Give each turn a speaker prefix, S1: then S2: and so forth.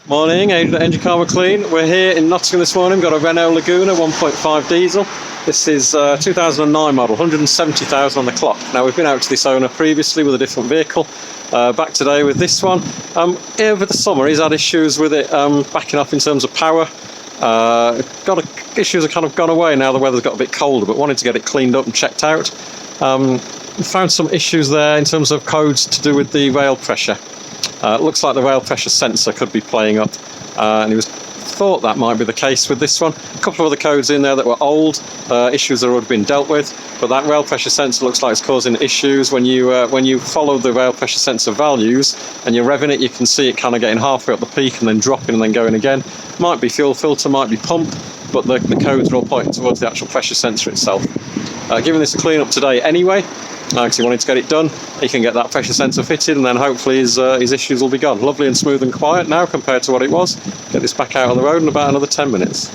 S1: Morning, Adrian at Engine Car Clean. We're here in Nottingham this morning. We've got a Renault Laguna 1.5 diesel. This is 2009 model, 170,000 on the clock. Now we've been out to this owner previously with a different vehicle. Back today with this one. Over the summer he's had issues with it backing off in terms of power. Issues have kind of gone away now the weather's got a bit colder, but wanted to get it cleaned up and checked out. We found some issues there in terms of codes to do with the rail pressure. It looks like the rail pressure sensor could be playing up, and he thought that might be the case with this one. A couple of other codes in there that were old, issues that had already been dealt with, but that rail pressure sensor looks like it's causing issues. When you follow the rail pressure sensor values and you're revving it, you can see it kind of getting halfway up the peak and then dropping and then going again. Might be fuel filter, might be pump, but the codes are all pointing towards the actual pressure sensor itself. Giving this a clean up today anyway, because he wanted to get it done. He can get that pressure sensor fitted and then hopefully his issues will be gone. Lovely and smooth and quiet now compared to what it was. Get this back out on the road in about another 10 minutes.